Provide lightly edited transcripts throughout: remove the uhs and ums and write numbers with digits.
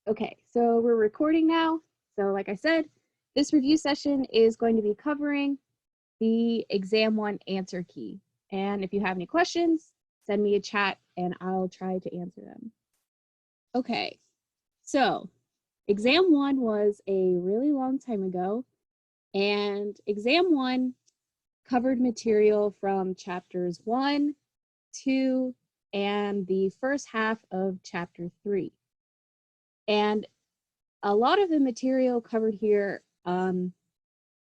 Okay, so we're recording now. So like I said, this review session is going to be covering the exam 1 answer key. And if you have any questions, send me a chat and I'll try to answer them. Okay, so exam 1 was a really long time ago, and exam 1 covered material from chapters 1, 2, and the first half of chapter 3. And a lot of the material covered here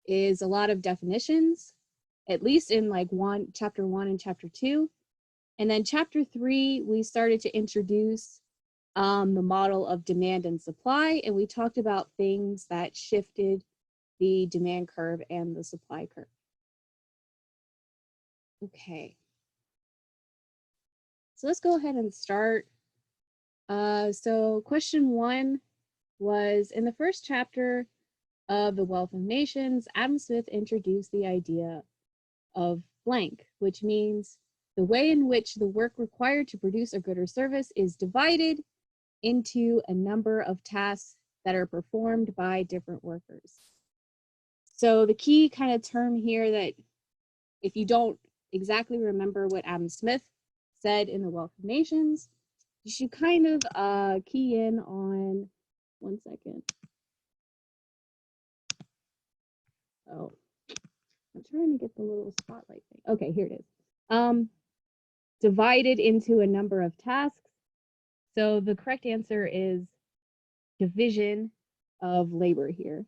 is a lot of definitions, at least in like chapter 1 and chapter 2. And then chapter 3, we started to introduce the model of demand and supply, and we talked about things that shifted the demand curve and the supply curve. Okay. So let's go ahead and start. So question 1 was, in the first chapter of The Wealth of Nations, Adam Smith introduced the idea of blank, which means the way in which the work required to produce a good or service is divided into a number of tasks that are performed by different workers. So the key kind of term here, that if you don't exactly remember what Adam Smith said in The Wealth of Nations, you should kind of key in on, one second. Oh, I'm trying to get the little spotlight thing. Okay, here it is. Divided into a number of tasks. So the correct answer is division of labor here.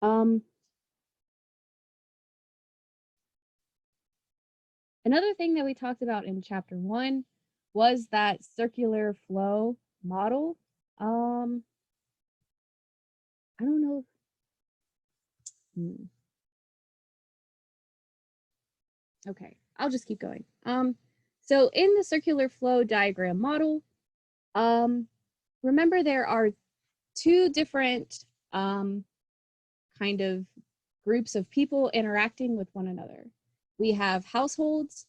Another thing that we talked about in chapter 1 was that circular flow model. I don't know. Okay, I'll just keep going. So in the circular flow diagram model, remember there are two different kind of groups of people interacting with one another. We have households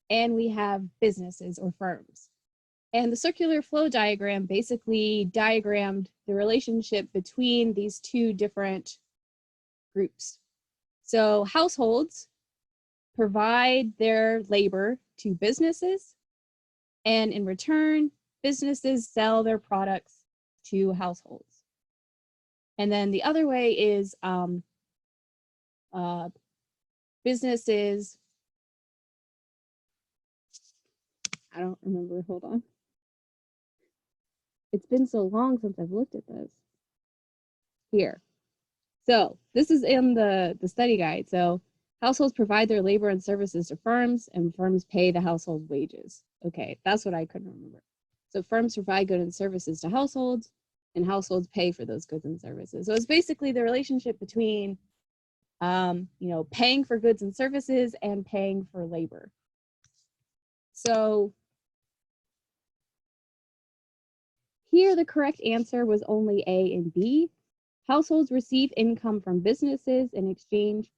and we have businesses or firms. And the circular flow diagram basically diagrammed the relationship between these two different groups. So households provide their labor to businesses, and in return, businesses sell their products to households. And then the other way is businesses, I don't remember, hold on. It's been so long since I've looked at this. Here. So this is in the study guide. So households provide their labor and services to firms, and firms pay the household wages. Okay, that's what I couldn't remember. So firms provide goods and services to households, and households pay for those goods and services. So it's basically the relationship between paying for goods and services and paying for labor. So here the correct answer was only A and B. Households receive income from businesses in exchange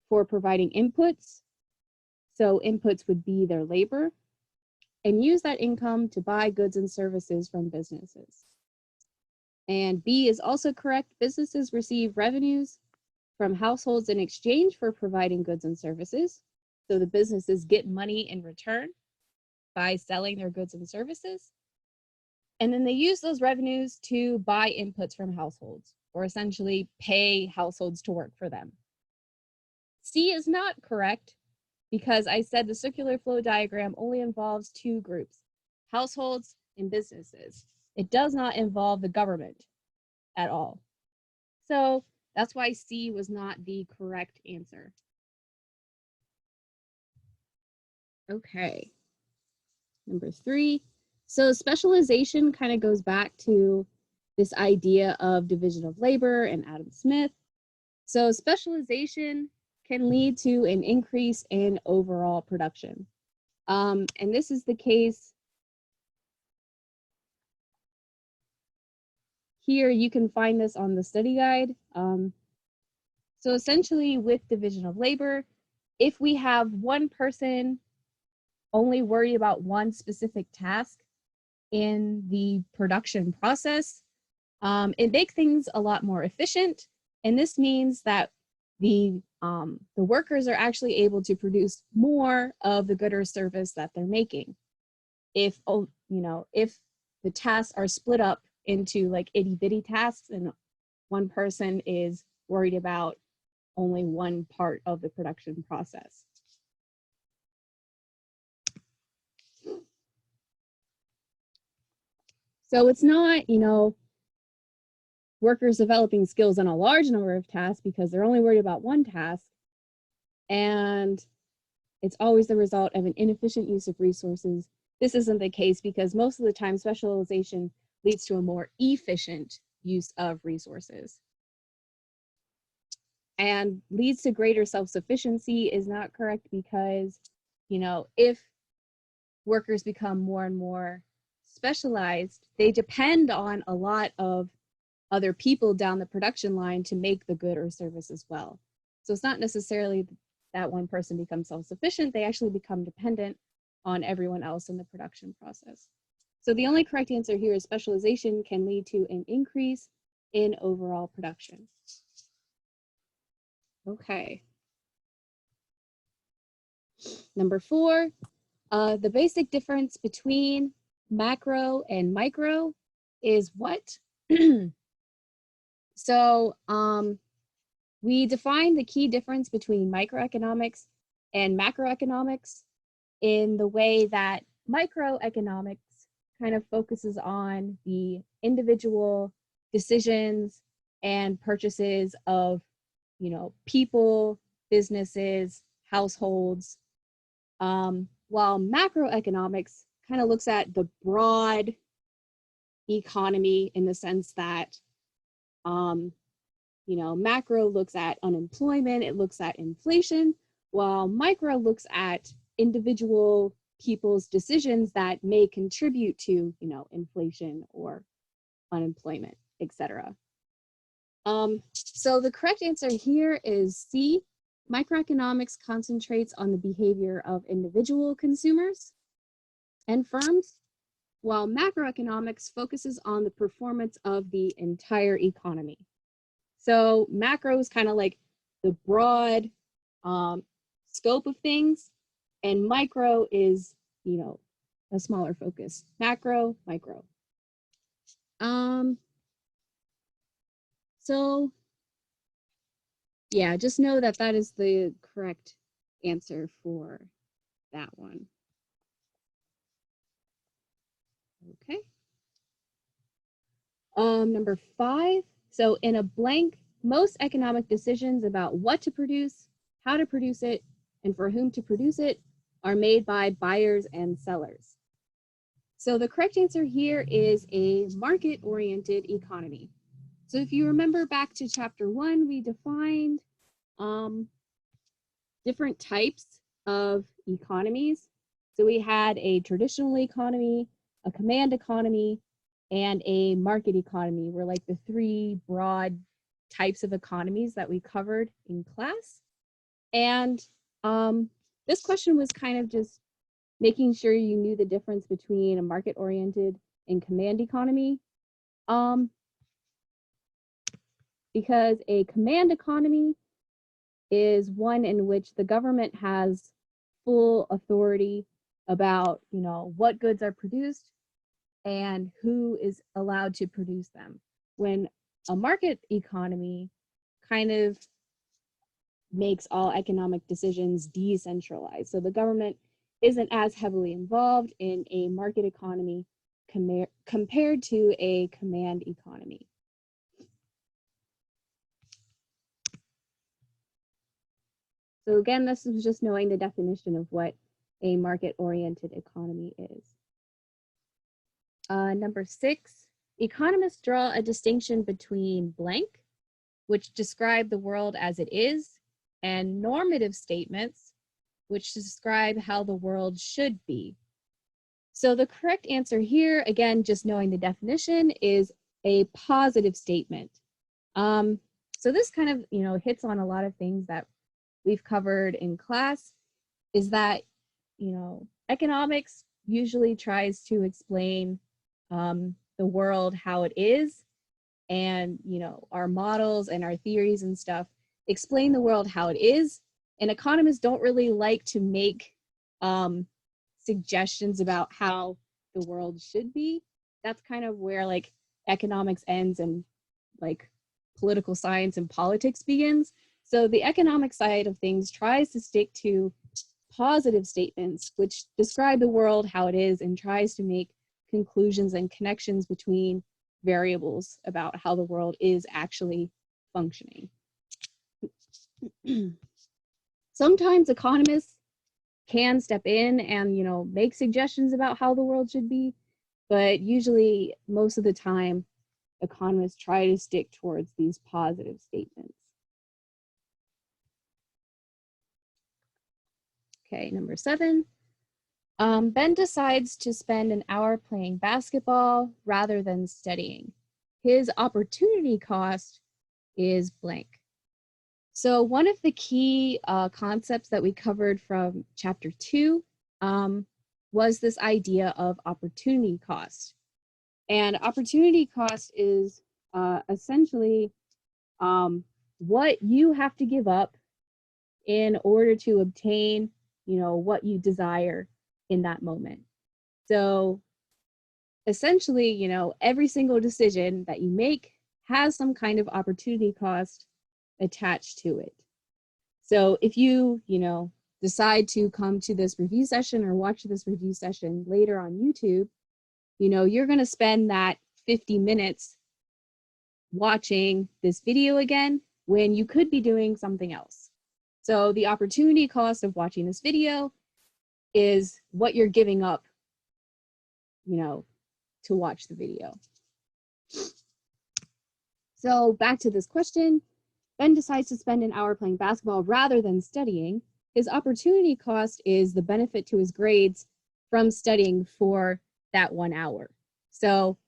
for providing inputs. So inputs would be their labor, and use that income to buy goods and services from businesses. And B is also correct. Businesses receive revenues from households in exchange for providing goods and services. So the businesses get money in return by selling their goods and services. And then they use those revenues to buy inputs from households, or essentially pay households to work for them. C is not correct, because I said the circular flow diagram only involves two groups, households and businesses. It does not involve the government at all. So that's why C was not the correct answer. Okay, number 3. So specialization kind of goes back to this idea of division of labor and Adam Smith. So specialization can lead to an increase in overall production. And this is the case. Here you can find this on the study guide. So essentially with division of labor, if we have one person only worry about one specific task in the production process, It makes things a lot more efficient, and this means that the workers are actually able to produce more of the good or service that they're making. If if the tasks are split up into like itty bitty tasks and one person is worried about only one part of the production process. So it's not, workers developing skills on a large number of tasks because they're only worried about one task. And it's always the result of an inefficient use of resources. This isn't the case because most of the time specialization leads to a more efficient use of resources. And leads to greater self-sufficiency is not correct because, if workers become more and more specialized, they depend on a lot of other people down the production line to make the good or service as well. So it's not necessarily that one person becomes self-sufficient, they actually become dependent on everyone else in the production process. So the only correct answer here is specialization can lead to an increase in overall production. Okay. Number 4, the basic difference between macro and micro is what? So we define the key difference between microeconomics and macroeconomics in the way that microeconomics kind of focuses on the individual decisions and purchases of, people, businesses, households, while macroeconomics kind of looks at the broad economy in the sense that macro looks at unemployment, it looks at inflation, while micro looks at individual people's decisions that may contribute to, inflation or unemployment, etc. So the correct answer here is C. Microeconomics concentrates on the behavior of individual consumers and firms, while macroeconomics focuses on the performance of the entire economy. So macro is kind of like the broad scope of things, and micro is, a smaller focus. Macro, micro. So yeah, just know that that is the correct answer for that one. Okay. Number 5. So in a blank, most economic decisions about what to produce, how to produce it, and for whom to produce it are made by buyers and sellers. So the correct answer here is a market-oriented economy. So if you remember back to chapter 1, we defined different types of economies. So we had a traditional economy, a command economy, and a market economy were like the 3 broad types of economies that we covered in class. And this question was kind of just making sure you knew the difference between a market-oriented and command economy. Because a command economy is one in which the government has full authority about, what goods are produced and who is allowed to produce them. When a market economy kind of makes all economic decisions decentralized. So the government isn't as heavily involved in a market economy compared to a command economy. So again, this is just knowing the definition of what a market-oriented economy is. Number 6, economists draw a distinction between blank, which describe the world as it is, and normative statements, which describe how the world should be. So the correct answer here, again, just knowing the definition, is a positive statement. So this kind of, hits on a lot of things that we've covered in class, is that, economics usually tries to explain the world how it is, and, you know, our models and our theories and stuff explain the world how it is. And economists don't really like to make suggestions about how the world should be. That's kind of where like economics ends and like political science and politics begins. So the economic side of things tries to stick to positive statements which describe the world how it is and tries to make conclusions and connections between variables about how the world is actually functioning. Sometimes economists can step in and, you know, make suggestions about how the world should be, but usually most of the time economists try to stick towards these positive statements. Okay, number 7. Ben decides to spend an hour playing basketball rather than studying. His opportunity cost is blank. So one of the key concepts that we covered from chapter 2 was this idea of opportunity cost. And opportunity cost is essentially what you have to give up in order to obtain, you know, what you desire in that moment. So essentially, you know, every single decision that you make has some kind of opportunity cost attached to it. So if you, you know, decide to come to this review session or watch this review session later on YouTube, you know, you're going to spend that 50 minutes watching this video again when you could be doing something else. So the opportunity cost of watching this video is what you're giving up, you know, to watch the video. So back to this question, Ben decides to spend an hour playing basketball rather than studying. His opportunity cost is the benefit to his grades from studying for that 1 hour. So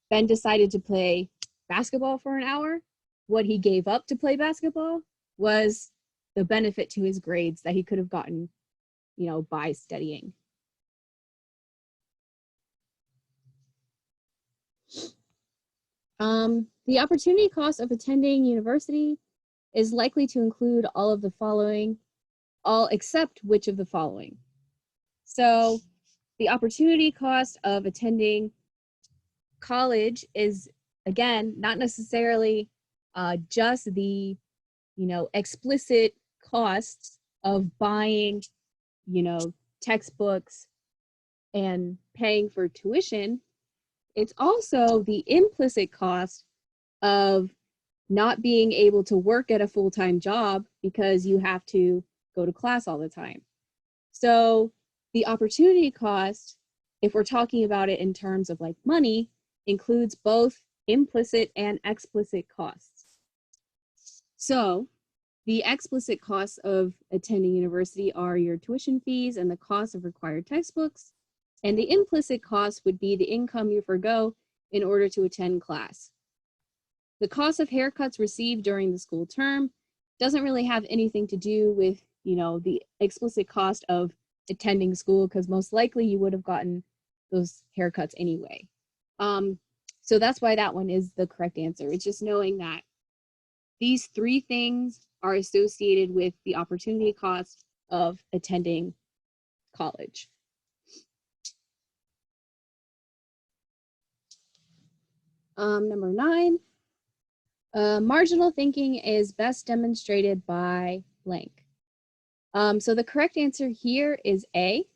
Ben decided to play basketball for an hour. What he gave up to play basketball was the benefit to his grades that he could have gotten, you know, by studying. The opportunity cost of attending university is likely to include all of the following, all except which of the following. So the opportunity cost of attending college is, again, not necessarily just the, you know, explicit costs of buying, you know, textbooks and paying for tuition. It's also the implicit cost of not being able to work at a full-time job because you have to go to class all the time. So the opportunity cost, if we're talking about it in terms of like money, includes both implicit and explicit costs. So the explicit costs of attending university are your tuition fees and the cost of required textbooks. And the implicit cost would be the income you forgo in order to attend class. The cost of haircuts received during the school term doesn't really have anything to do with, you know, the explicit cost of attending school, because most likely you would have gotten those haircuts anyway. So that's why that one is the correct answer. It's just knowing that these 3 things are associated with the opportunity cost of attending college. Number 9, marginal thinking is best demonstrated by blank. So the correct answer here is A,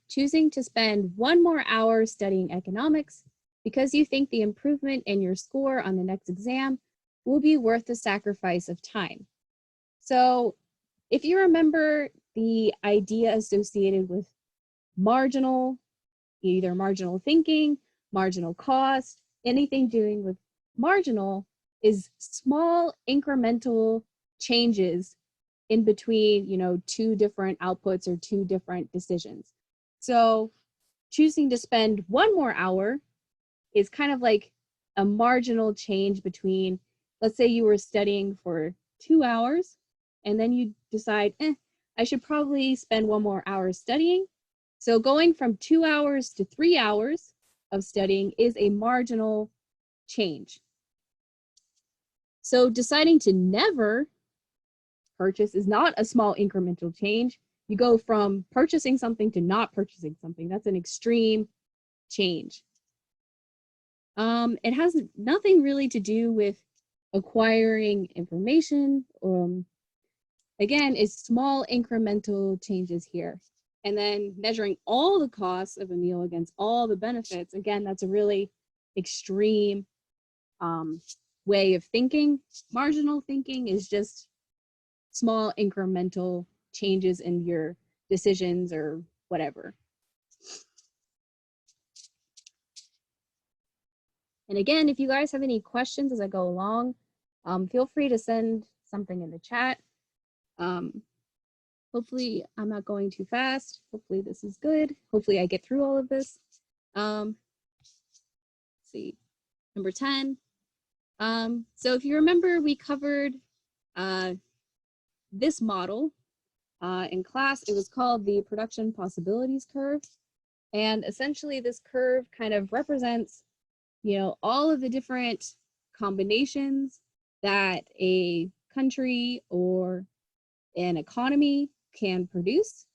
choosing to spend 1 more hour studying economics because you think the improvement in your score on the next exam will be worth the sacrifice of time. So if you remember the idea associated with marginal, either marginal thinking, marginal cost, anything doing with marginal is small incremental changes in between, you know, 2 different outputs or 2 different decisions. So choosing to spend 1 more hour is kind of like a marginal change between, let's say you were studying for 2 hours and then you decide, I should probably spend 1 more hour studying. So going from 2 hours to 3 hours of studying is a marginal change. So deciding to never purchase is not a small incremental change. You go from purchasing something to not purchasing something. That's an extreme change. It has nothing really to do with acquiring information. Again, it's small incremental changes here. And then measuring all the costs of a meal against all the benefits. Again, that's a really extreme way of thinking. Marginal thinking is just small incremental changes in your decisions or whatever. And again, if you guys have any questions as I go along, feel free to send something in the chat. Hopefully I'm not going too fast. Hopefully this is good. Hopefully I get through all of this. Let's see, number 10. So if you remember, we covered this model in class. It was called the production possibilities curve. And essentially this curve kind of represents, you know, all of the different combinations that a country or an economy can produce,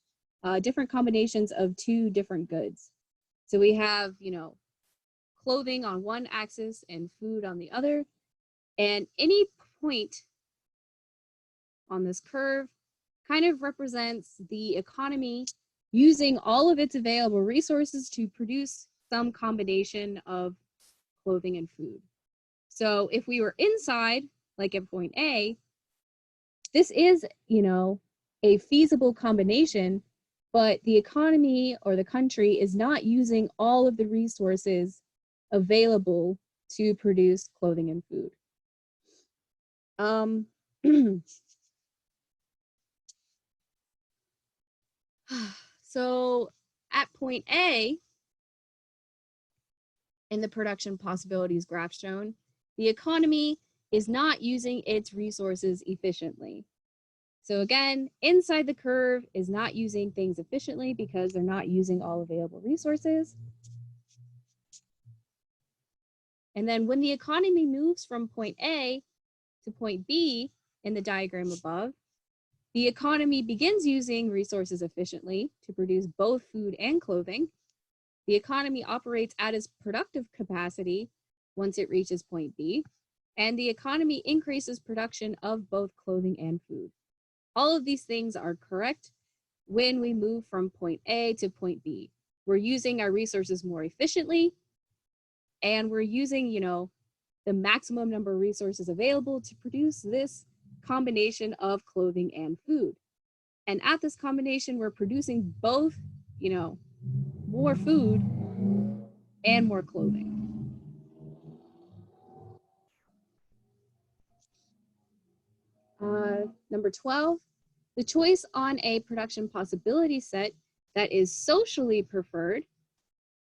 different combinations of two different goods. So we have, you know, clothing on one axis and food on the other. And any point on this curve kind of represents the economy using all of its available resources to produce some combination of clothing and food. So if we were inside, like at point A, this is, you know, a feasible combination, but the economy or the country is not using all of the resources available to produce clothing and food. So at point A, in the production possibilities graph shown, the economy is not using its resources efficiently. So again, inside the curve is not using things efficiently because they're not using all available resources. And then when the economy moves from point A to point B in the diagram above, the economy begins using resources efficiently to produce both food and clothing. The economy operates at its productive capacity once it reaches point B, and the economy increases production of both clothing and food. All of these things are correct when we move from point A to point B. We're using our resources more efficiently, and we're using, you know, the maximum number of resources available to produce this combination of clothing and food. And at this combination, we're producing both, you know, more food and more clothing. Number 12, the choice on a production possibility set that is socially preferred,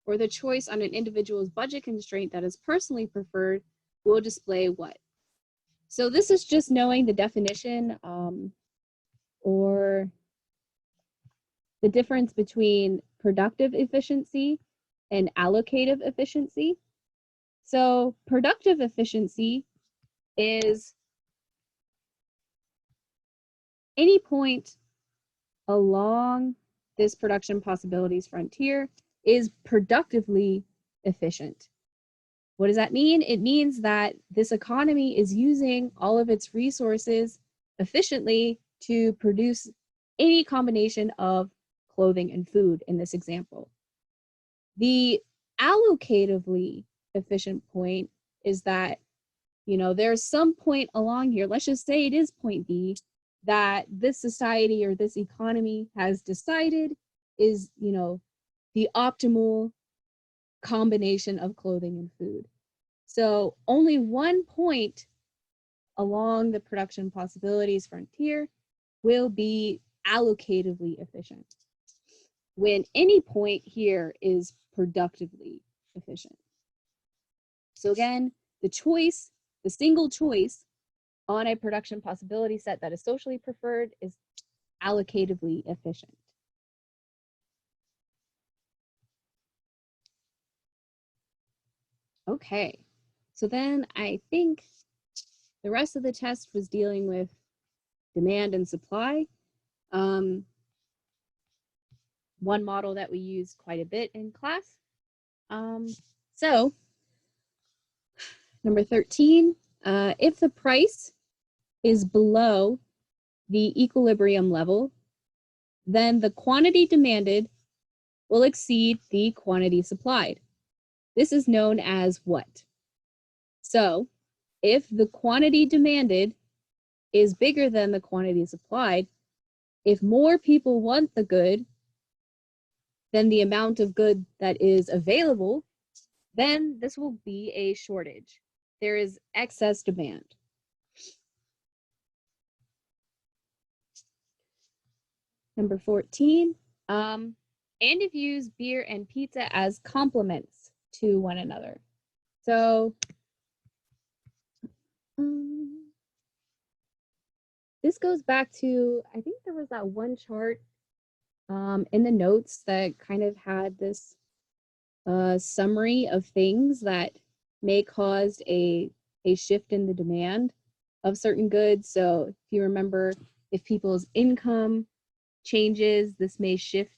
or the choice on an individual's budget constraint that is personally preferred, will display what? So this is just knowing the definition or the difference between productive efficiency and allocative efficiency. So productive efficiency is any point along this production possibilities frontier is productively efficient. What does that mean? It means that this economy is using all of its resources efficiently to produce any combination of clothing and food in this example. The allocatively efficient point is that, you know, there's some point along here, let's just say it is point B, that this society or this economy has decided is, you know, the optimal combination of clothing and food. So only one point along the production possibilities frontier will be allocatively efficient, when any point here is productively efficient. So again, the choice, the single choice on a production possibility set that is socially preferred is allocatively efficient. Okay, so then I think The rest of the test was dealing with demand and supply. One model that we use quite a bit in class. So number 13, if the price is below the equilibrium level, then the quantity demanded will exceed the quantity supplied. This is known as what? So if the quantity demanded is bigger than the quantity supplied, if more people want the good than the amount of good that is available, then this will be a shortage. There is excess demand. Number 14, Andy views beer and pizza as complements to one another. So this goes back to, I think there was that one chart in the notes that kind of had this summary of things that may cause a shift in the demand of certain goods. So if you remember, if people's income changes, this may shift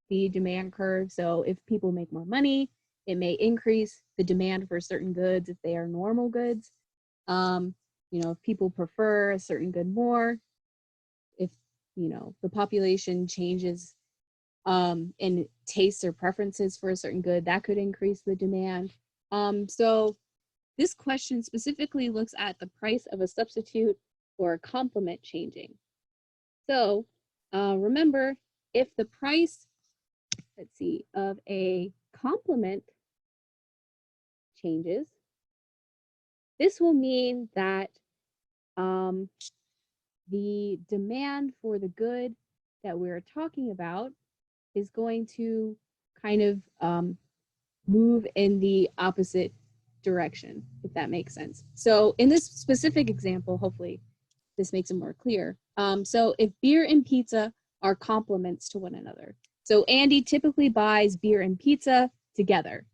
the demand curve. So if people make more money, it may increase the demand for certain goods if they are normal goods. You know, if people prefer a certain good more, if, you know, the population changes and tastes or preferences for a certain good, that could increase the demand. So this question specifically looks at the price of a substitute or a complement changing. So remember, if the price, let's see, of a complement changes, this will mean that the demand for the good that we're talking about is going to kind of move in the opposite direction, if that makes sense. So in this specific example, hopefully this makes it more clear. So if beer and pizza are complements to one another. So Andy typically buys beer and pizza together.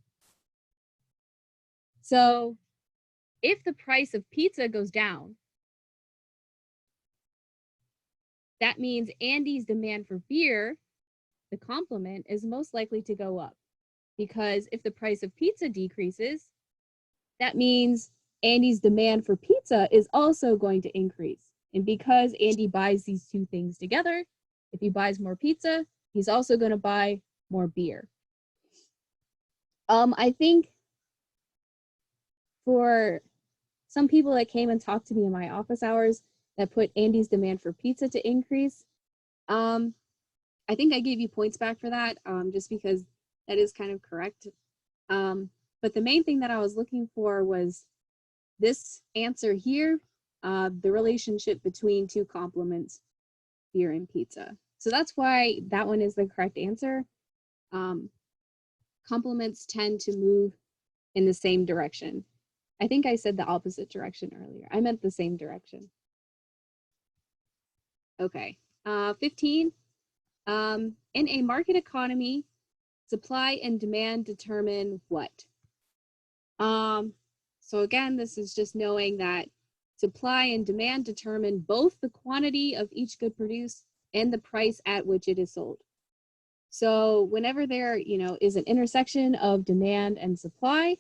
So if the price of pizza goes down, that means Andy's demand for beer, the complement, is most likely to go up. Because if the price of pizza decreases, that means Andy's demand for pizza is also going to increase. And because Andy buys these two things together, if he buys more pizza, he's also going to buy more beer. I think for some people that came and talked to me in my office hours that put Andy's demand for pizza to increase, I think I gave you points back for that, just because that is kind of correct. But the main thing that I was looking for was this answer here, the relationship between two complements, beer and pizza. So that's why that one is the correct answer. Complements tend to move in the same direction. I think I said the opposite direction earlier. I meant the same direction. Okay, 15. In a market economy, supply and demand determine what? So again, this is just knowing that supply and demand determine both the quantity of each good produced and the price at which it is sold. So whenever there, you know, is an intersection of demand and supply,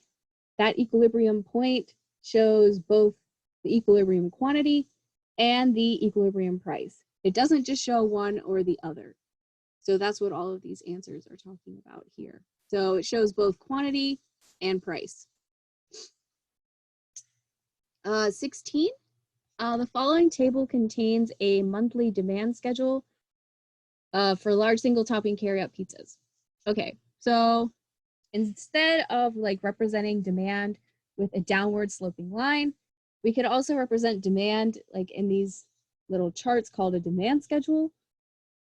that equilibrium point shows both the equilibrium quantity and the equilibrium price. It doesn't just show one or the other. So that's what all of these answers are talking about here. So it shows both quantity and price. 16, the following table contains a monthly demand schedule for large single topping carryout pizzas. Okay, so instead of like representing demand with a downward sloping line, we could also represent demand like in these little charts called a demand schedule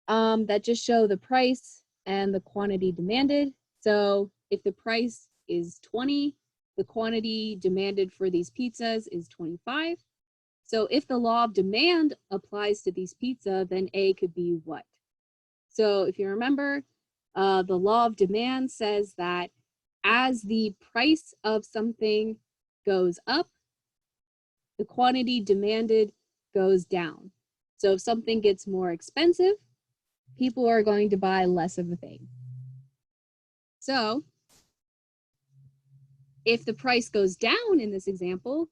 that just show the price and the quantity demanded. So if the price is 20, the quantity demanded for these pizzas is 25. So if the law of demand applies to these pizza, then A could be what? So if you remember, the law of demand says that as the price of something goes up, the quantity demanded goes down. So if something gets more expensive, people are going to buy less of a thing. So if the price goes down in this example,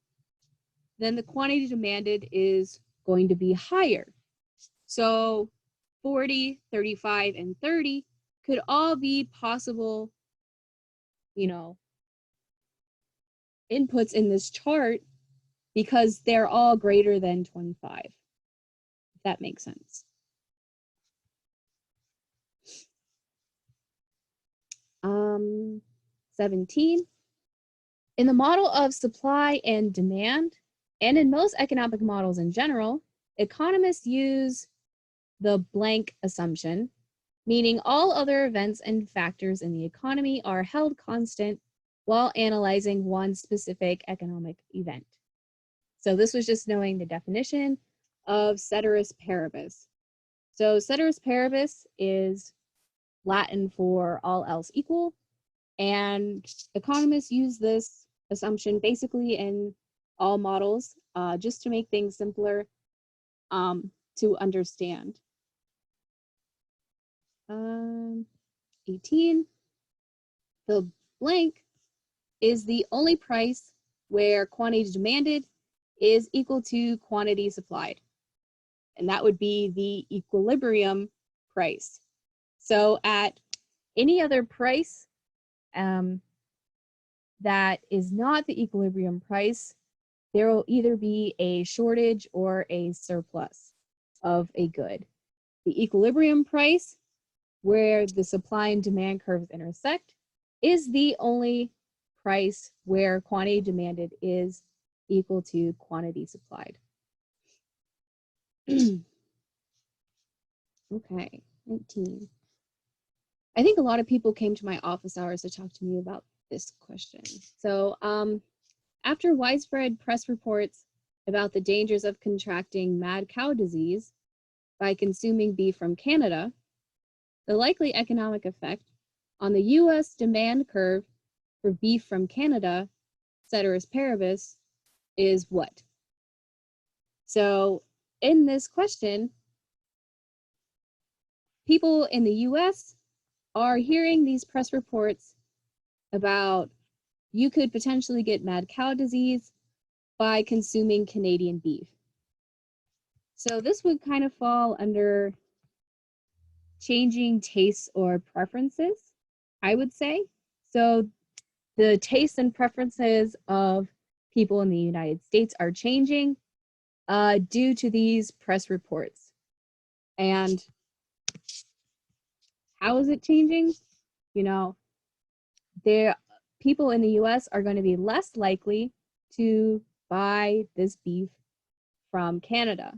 then the quantity demanded is going to be higher. So 40, 35, and 30 could all be possible, inputs in this chart because they're all greater than 25, if that makes sense. 17. In the model of supply and demand, and in most economic models in general, economists use the blank assumption, meaning all other events and factors in the economy are held constant while analyzing one specific economic event. So this was just knowing the definition of ceteris paribus. So ceteris paribus is Latin for all else equal, and economists use this assumption basically in all models just to make things simpler to understand. 18, the blank is the only price where quantity demanded is equal to quantity supplied. And that would be the equilibrium price. So at any other price that is not the equilibrium price, there will either be a shortage or a surplus of a good. The equilibrium price, where the supply and demand curves intersect, is the only price where quantity demanded is equal to quantity supplied. Okay, 19. I think a lot of people came to my office hours to talk to me about this question. So after widespread press reports about the dangers of contracting mad cow disease by consuming beef from Canada, the likely economic effect on the US demand curve for beef from Canada, ceteris paribus, is what? So in this question, people in the US are hearing these press reports about you could potentially get mad cow disease by consuming Canadian beef. So this would kind of fall under changing tastes or preferences, I would say. So the tastes and preferences of people in the United States are changing due to these press reports. And how is it changing? People in the US are going to be less likely to buy this beef from Canada.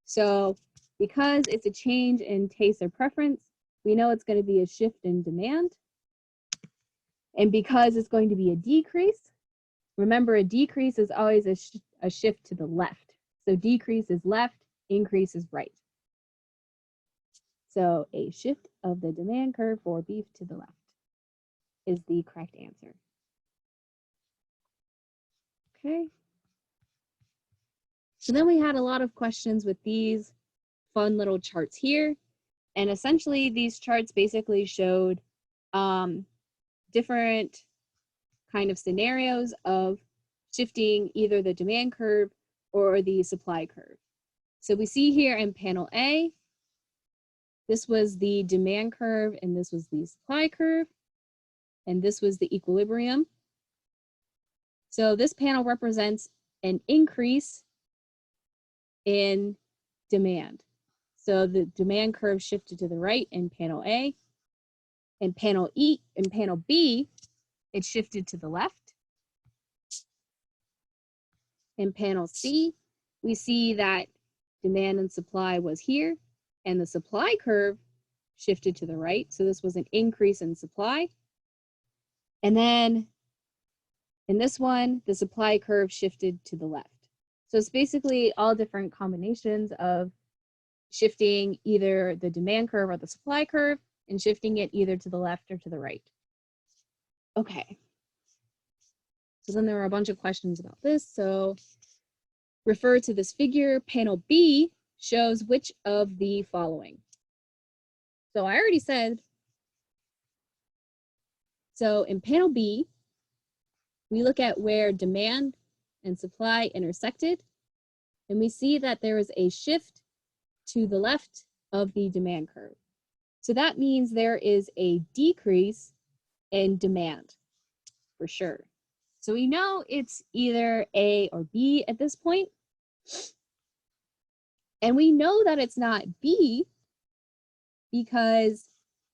So because it's a change in taste or preference, we know it's going to be a shift in demand. And because it's going to be a decrease, remember a decrease is always a shift to the left. So decrease is left, increase is right. So a shift of the demand curve for beef to the left is the correct answer. Okay. So then we had a lot of questions with these fun little charts here. And essentially these charts basically showed different kind of scenarios of shifting either the demand curve or the supply curve. So we see here in panel A, this was the demand curve and this was the supply curve, and this was the equilibrium. So this panel represents an increase in demand. So the demand curve shifted to the right in panel A. In panel B, it shifted to the left. In panel C, we see that demand and supply was here, and the supply curve shifted to the right. So this was an increase in supply. And then in this one, the supply curve shifted to the left. So it's basically all different combinations of shifting either the demand curve or the supply curve and shifting it either to the left or to the right. Okay. So then there were a bunch of questions about this. So refer to this figure. Panel B shows which of the following. So I already said, so in panel B, we look at where demand and supply intersected, and we see that there is a shift to the left of the demand curve. So that means there is a decrease in demand for sure. So we know it's either A or B at this point. And we know that it's not B because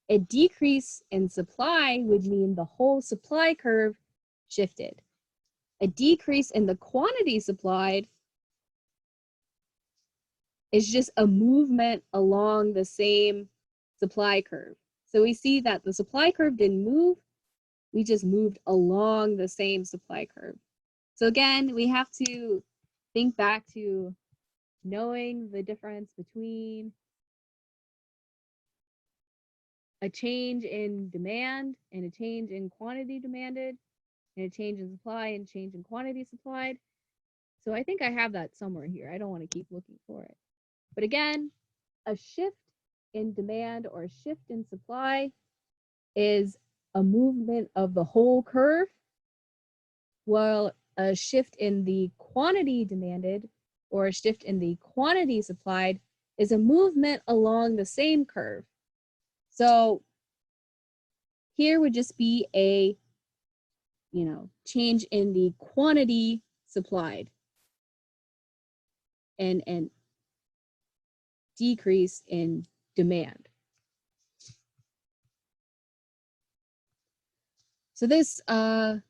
a decrease in supply would mean the whole supply curve shifted. A decrease in the quantity supplied is just a movement along the same supply curve. So we see that the supply curve didn't move, we just moved along the same supply curve. So again, we have to think back to knowing the difference between a change in demand and a change in quantity demanded, and a change in supply and change in quantity supplied. So I think I have that somewhere here. I don't want to keep looking for it. But again, a shift in demand or a shift in supply is a movement of the whole curve, while a shift in the quantity demanded or a shift in the quantity supplied is a movement along the same curve. So here would just be a, change in the quantity supplied and decrease in demand. So this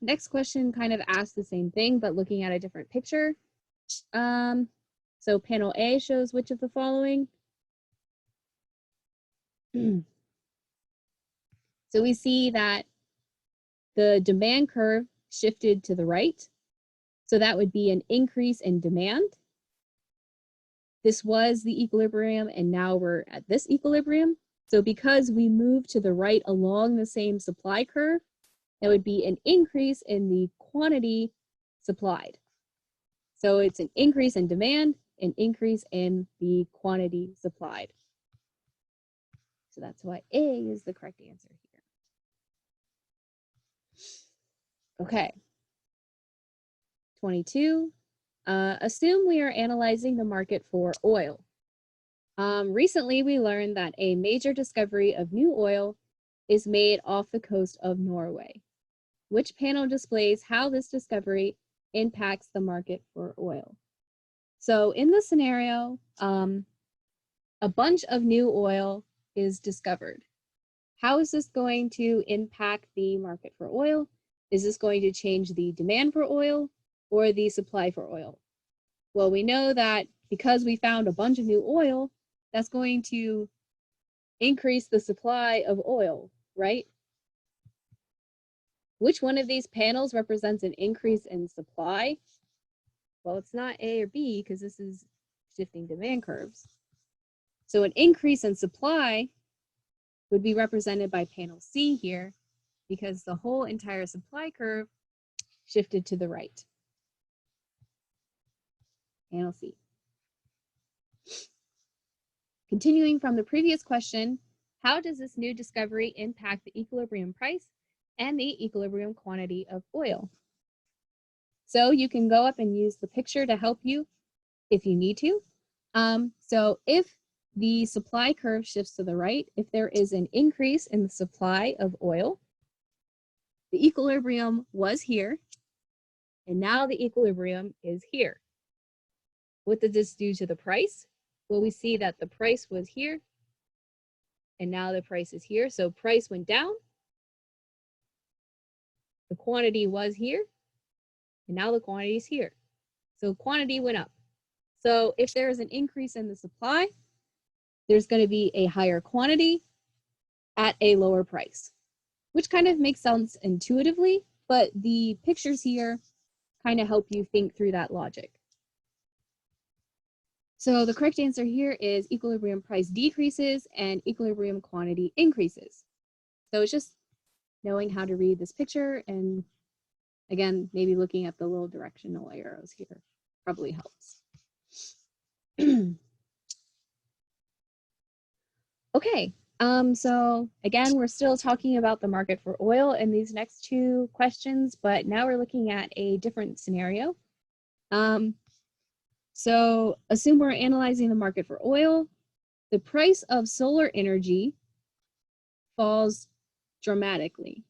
next question kind of asks the same thing, but looking at a different picture. So panel A shows which of the following. So we see that the demand curve shifted to the right. So that would be an increase in demand. This was the equilibrium, and now we're at this equilibrium. So because we moved to the right along the same supply curve, it would be an increase in the quantity supplied. So it's an increase in demand, an increase in the quantity supplied. So that's why A is the correct answer here. Okay. 22. Assume we are analyzing the market for oil. Recently, we learned that a major discovery of new oil is made off the coast of Norway. Which panel displays how this discovery impacts the market for oil? So in this scenario, a bunch of new oil is discovered. How is this going to impact the market for oil? Is this going to change the demand for oil or the supply for oil? Well, we know that because we found a bunch of new oil, that's going to increase the supply of oil, right? Which one of these panels represents an increase in supply? Well, it's not A or B because this is shifting demand curves. So an increase in supply would be represented by panel C here because the whole entire supply curve shifted to the right. Panel C. Continuing from the previous question, how does this new discovery impact the equilibrium price and the equilibrium quantity of oil? So you can go up and use the picture to help you if you need to. So if the supply curve shifts to the right, if there is an increase in the supply of oil, the equilibrium was here, and now the equilibrium is here. What did this do to the price? Well, we see that the price was here, and now the price is here. So price went down, the quantity was here, and now the quantity is here. So quantity went up. So if there is an increase in the supply, there's going to be a higher quantity at a lower price, which kind of makes sense intuitively, but the pictures here kind of help you think through that logic. So the correct answer here is equilibrium price decreases and equilibrium quantity increases. So it's just knowing how to read this picture, and again, maybe looking at the little directional arrows here probably helps. Okay, so again, we're still talking about the market for oil in these next two questions, but now we're looking at a different scenario. So assume we're analyzing the market for oil. The price of solar energy falls dramatically.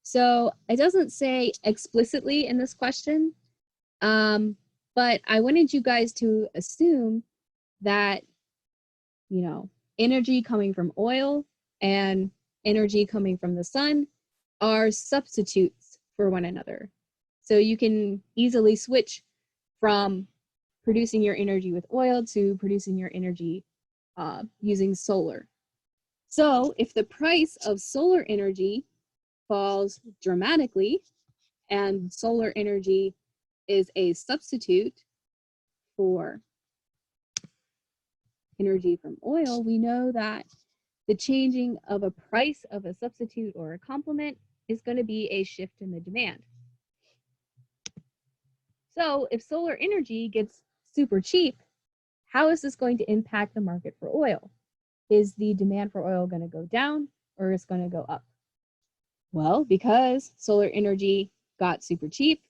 So it doesn't say explicitly in this question, but I wanted you guys to assume that, you know, energy coming from oil and energy coming from the sun are substitutes for one another. So you can easily switch from producing your energy with oil to producing your energy using solar. So if the price of solar energy falls dramatically and solar energy is a substitute for energy from oil, we know that the changing of a price of a substitute or a complement is going to be a shift in the demand. So if solar energy gets super cheap, how is this going to impact the market for oil? Is the demand for oil going to go down or is it going to go up? Well, because solar energy got super cheap,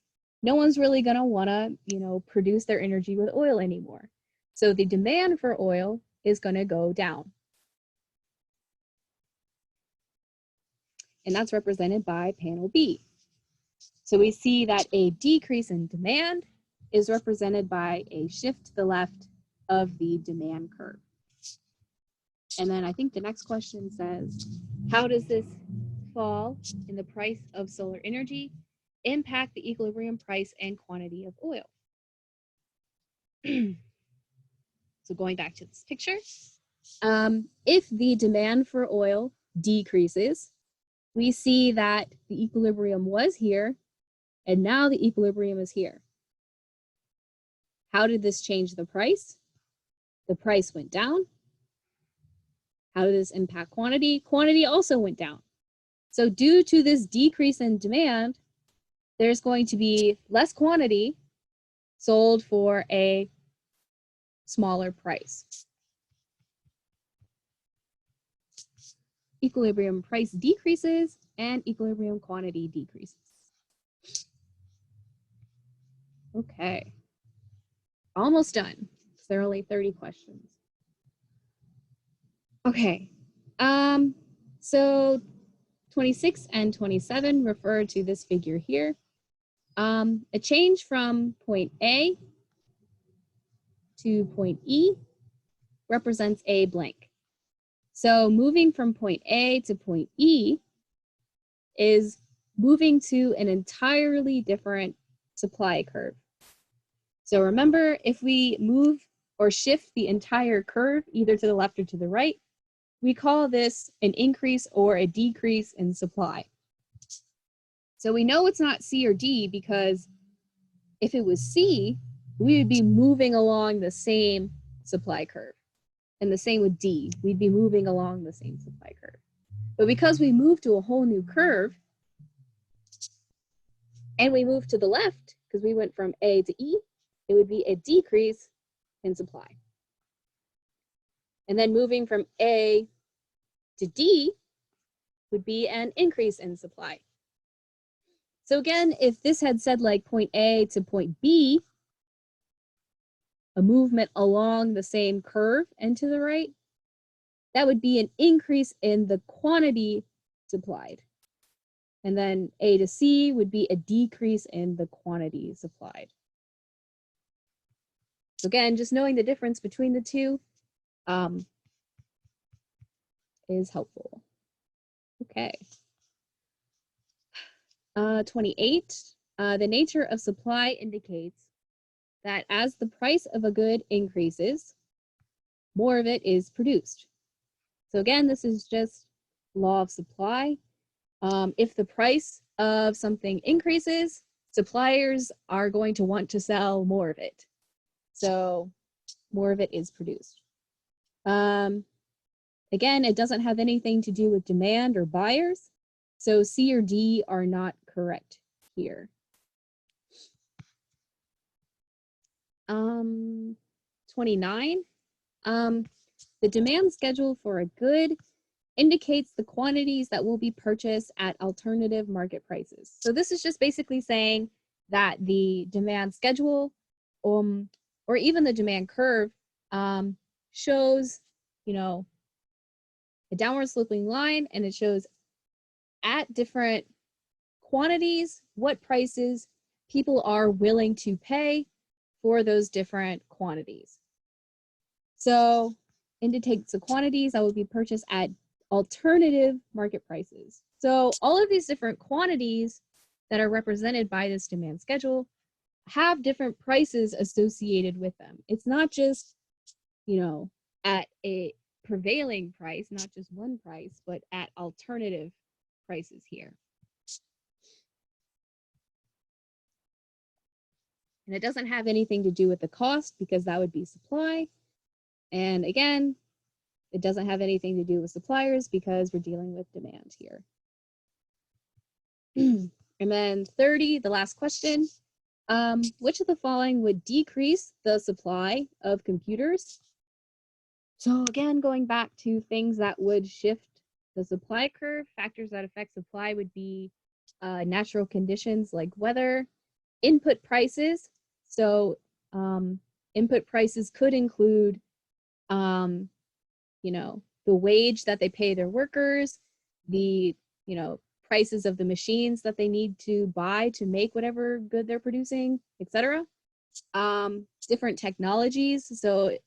no one's really going to want to, produce their energy with oil anymore. So the demand for oil is going to go down. And that's represented by panel B. So we see that a decrease in demand is represented by a shift to the left of the demand curve. And then I think the next question says, how does this fall in the price of solar energy impact the equilibrium price and quantity of oil? So going back to this picture, if the demand for oil decreases, we see that the equilibrium was here, and now the equilibrium is here. How did this change the price? The price went down. How did this impact quantity? Quantity also went down. So due to this decrease in demand, there's going to be less quantity sold for a smaller price. Equilibrium price decreases and equilibrium quantity decreases. Okay, almost done. There are only 30 questions. Okay, so 26 and 27 refer to this figure here. A change from point A to point E represents a blank. So moving from point A to point E is moving to an entirely different supply curve. So remember, if we move or shift the entire curve either to the left or to the right, we call this an increase or a decrease in supply. So we know it's not C or D because if it was C, we would be moving along the same supply curve. And the same with D, we'd be moving along the same supply curve. But because we moved to a whole new curve, and we moved to the left, because we went from A to E, it would be a decrease in supply. And then moving from A to D would be an increase in supply. So again, if this had said like point A to point B, a movement along the same curve and to the right, that would be an increase in the quantity supplied. And then A to C would be a decrease in the quantity supplied. So again, just knowing the difference between the two is helpful. Okay. 28, the nature of supply indicates that as the price of a good increases, more of it is produced. So again, this is just law of supply. If the price of something increases, suppliers are going to want to sell more of it. So more of it is produced. Again, it doesn't have anything to do with demand or buyers. So C or D are not correct here. 29, the demand schedule for a good indicates the quantities that will be purchased at alternative market prices. So this is just basically saying that the demand schedule or even the demand curve shows, you know, a downward sloping line, and it shows at different quantities what prices people are willing to pay for those different quantities. So indicates the quantities that will be purchased at alternative market prices. So all of these different quantities that are represented by this demand schedule have different prices associated with them. It's not just, you know, at a prevailing price, not just one price, but at alternative prices here. And it doesn't have anything to do with the cost because that would be supply. And again, it doesn't have anything to do with suppliers because we're dealing with demand here. And then 30, the last question, which of the following would decrease the supply of computers? So again, going back to things that would shift the supply curve, factors that affect supply would be natural conditions like weather, input prices. So input prices could include, you know, the wage that they pay their workers, the, you know, prices of the machines that they need to buy to make whatever good they're producing, etc. Different technologies. So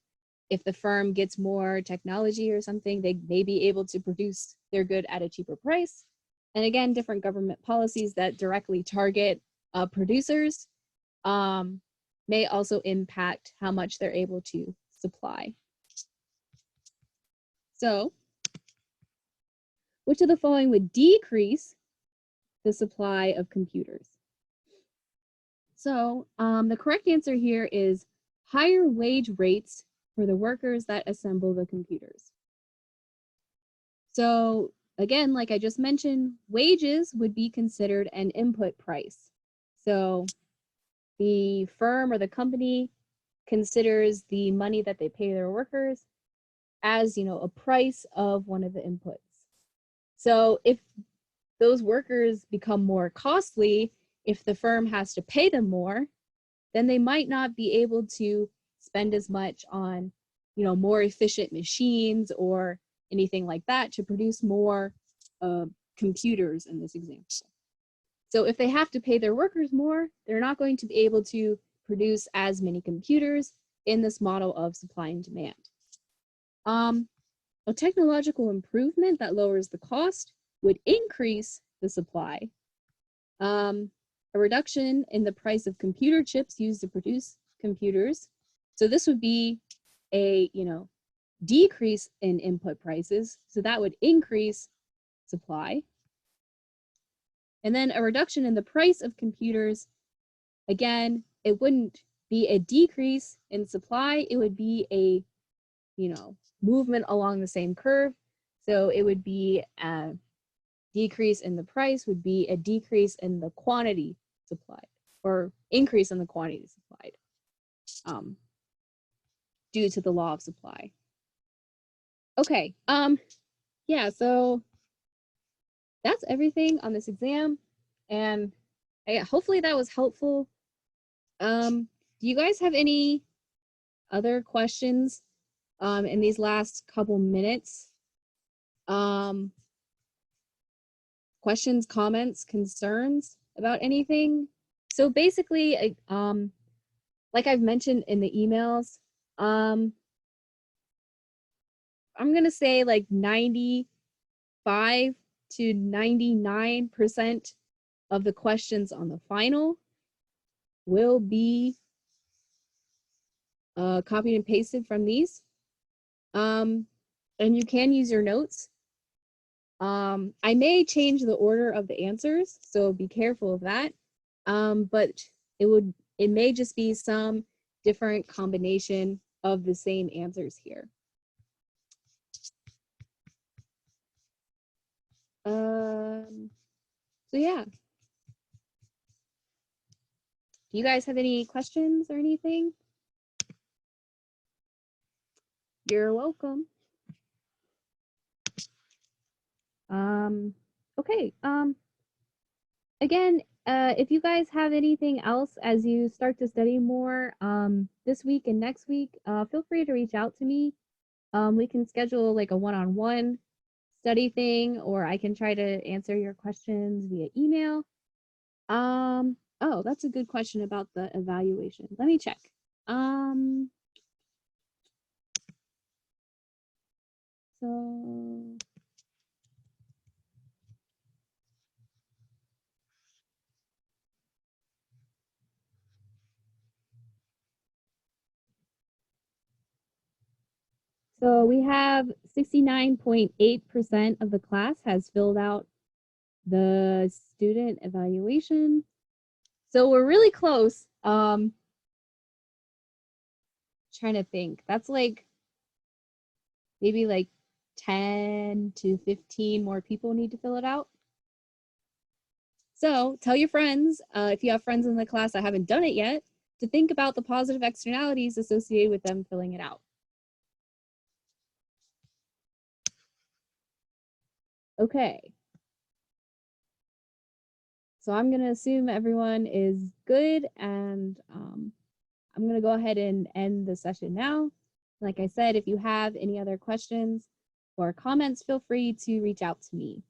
if the firm gets more technology or something, they may be able to produce their good at a cheaper price. And again, different government policies that directly target producers may also impact how much they're able to supply. So, which of the following would decrease the supply of computers? So, the correct answer here is higher wage rates for the workers that assemble the computers. So, again, like I just mentioned, wages would be considered an input price. So, the firm or the company considers the money that they pay their workers as, you know, a price of one of the inputs. So if those workers become more costly, if the firm has to pay them more, then they might not be able to spend as much on, you know, more efficient machines or anything like that to produce more computers in this example. So if they have to pay their workers more, they're not going to be able to produce as many computers in this model of supply and demand. A technological improvement that lowers the cost would increase the supply. A reduction in the price of computer chips used to produce computers. So this would be a, you know, decrease in input prices. So that would increase supply. And then a reduction in the price of computers. Again, it wouldn't be a decrease in supply. It would be a, you know, movement along the same curve. So it would be a decrease in the price would be a decrease in the quantity supplied, or increase in the quantity supplied due to the law of supply. Okay, yeah, so that's everything on this exam, and hopefully that was helpful. Do you guys have any other questions in these last couple minutes? Questions, comments, concerns about anything? So basically, like I've mentioned in the emails, I'm gonna say like 95 to 99% of the questions on the final will be copied and pasted from these. And you can use your notes. I may change the order of the answers, so be careful of that. But it may just be some different combination of the same answers here. So yeah. Do you guys have any questions or anything? You're welcome. Okay. Again, if you guys have anything else as you start to study more this week and next week, feel free to reach out to me. We can schedule like a one-on-one study thing, or I can try to answer your questions via email. Oh, that's a good question about the evaluation. Let me check. So we have 69.8% of the class has filled out the student evaluation. So we're really close. Trying to think. That's like maybe like 10 to 15 more people need to fill it out. So tell your friends, if you have friends in the class that haven't done it yet, to think about the positive externalities associated with them filling it out. Okay. So I'm going to assume everyone is good, and I'm going to go ahead and end the session now. Like I said, if you have any other questions or comments, feel free to reach out to me.